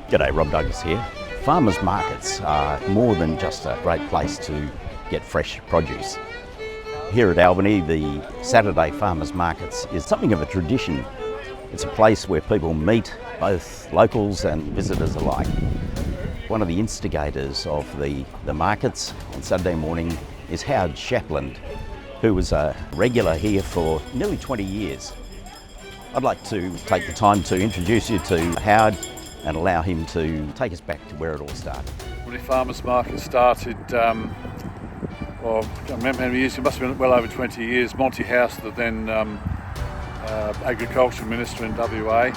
G'day, Rob Douglas here. Farmers markets are more than just a great place to get fresh produce. Here at Albany, the Saturday Farmers Markets is something of a tradition. It's a place where people meet, both locals and visitors alike. One of the instigators of the markets on Saturday morning is Shapland, who was a regular here for nearly 20 years. I'd like to take the time to introduce you to Howard and allow him to take us back to where it all started. Albany Farmers Market started, I don't remember how many years, it must have been well over 20 years. Monty House, the then Agriculture Minister in WA,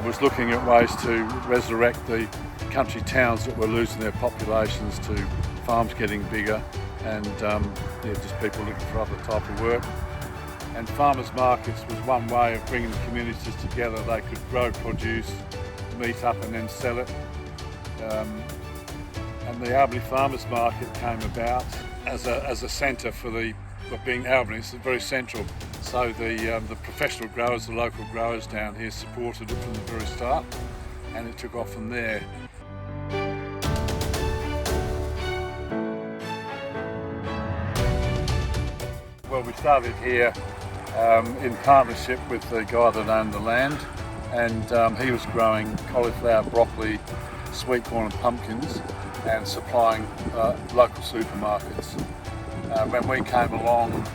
was looking at ways to resurrect the country towns that were losing their populations to farms getting bigger and just people looking for other type of work. And farmers markets was one way of bringing the communities together. They could grow produce, meet up and then sell it. And the Albany Farmers Market came about as a centre for being Albany. It's very central. So the professional growers, the local growers down here supported it from the very start, and it took off from there. Well, we started here in partnership with the guy that owned the land, and he was growing cauliflower, broccoli, sweet corn and pumpkins and supplying local supermarkets. When we came along,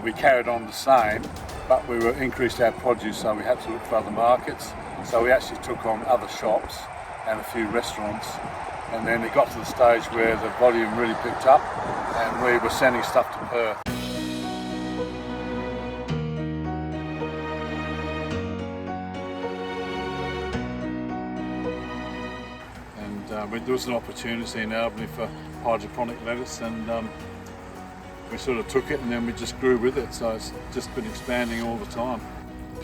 we carried on the same, but we increased our produce, so we had to look for other markets. So we actually took on other shops and a few restaurants, and then it got to the stage where the volume really picked up and we were sending stuff to Perth. There was an opportunity in Albany for hydroponic lettuce, and we sort of took it and then we just grew with it, so it's just been expanding all the time.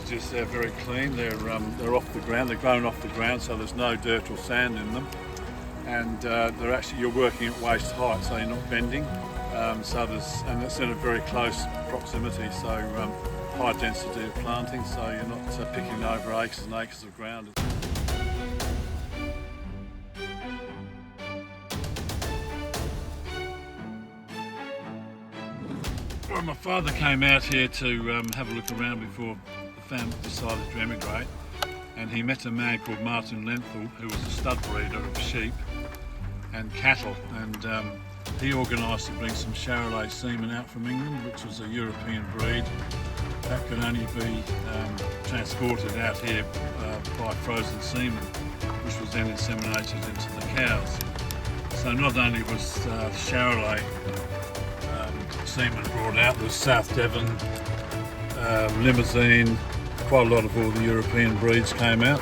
They're very clean, they're off the ground, they're grown off the ground, so there's no dirt or sand in them, and you're working at waist height, so you're not bending, and it's in a very close proximity, so high density of planting, so you're not picking over acres and acres of ground. Well, my father came out here to have a look around before the family decided to emigrate, and he met a man called Martin Lenthal, who was a stud breeder of sheep and cattle, and he organised to bring some Charolais semen out from England, which was a European breed that could only be transported out here by frozen semen, which was then inseminated into the cows. So not only was Charolais semen brought out, there was South Devon, Limousine, quite a lot of all the European breeds came out,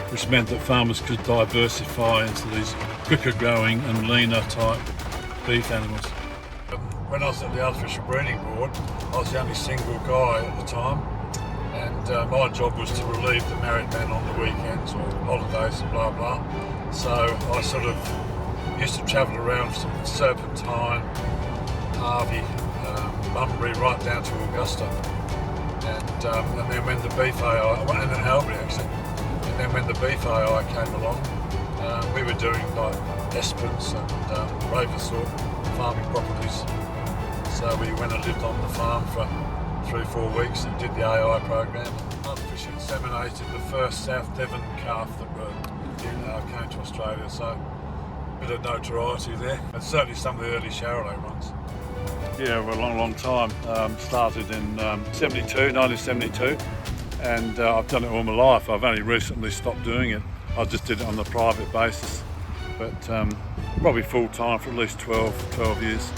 which meant that farmers could diversify into these quicker growing and leaner type beef animals. When I was at the Artificial Breeding Board, I was the only single guy at the time, and my job was to relieve the married men on the weekends or holidays and blah blah. So I sort of used to travel around from Serpentine, Harvey, Bunbury, right down to Augusta, and then when the beef AI, and then Albany actually, and then when the beef AI came along, we were doing like Espens and Ravensthorpe farming properties. So we went and lived on the farm for 3-4 weeks and did the AI program. Artificially inseminated the first South Devon calf that came to Australia, so a bit of notoriety there, and certainly some of the early Charolais ones. Yeah, well, a long time. Started in 1972, and I've done it all my life. I've only recently stopped doing it. I just did it on a private basis, but probably full time for at least 12 years,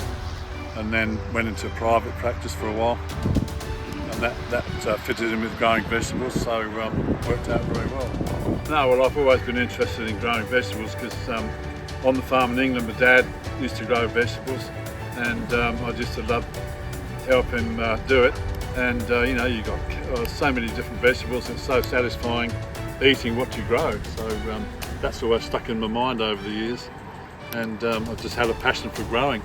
and then went into private practice for a while, and that fitted in with growing vegetables, so worked out very well. No, well, I've always been interested in growing vegetables because on the farm in England, my dad used to grow vegetables, and I just loved to help him do it. And you've got so many different vegetables, it's so satisfying eating what you grow. So that's always stuck in my mind over the years, and I just had a passion for growing.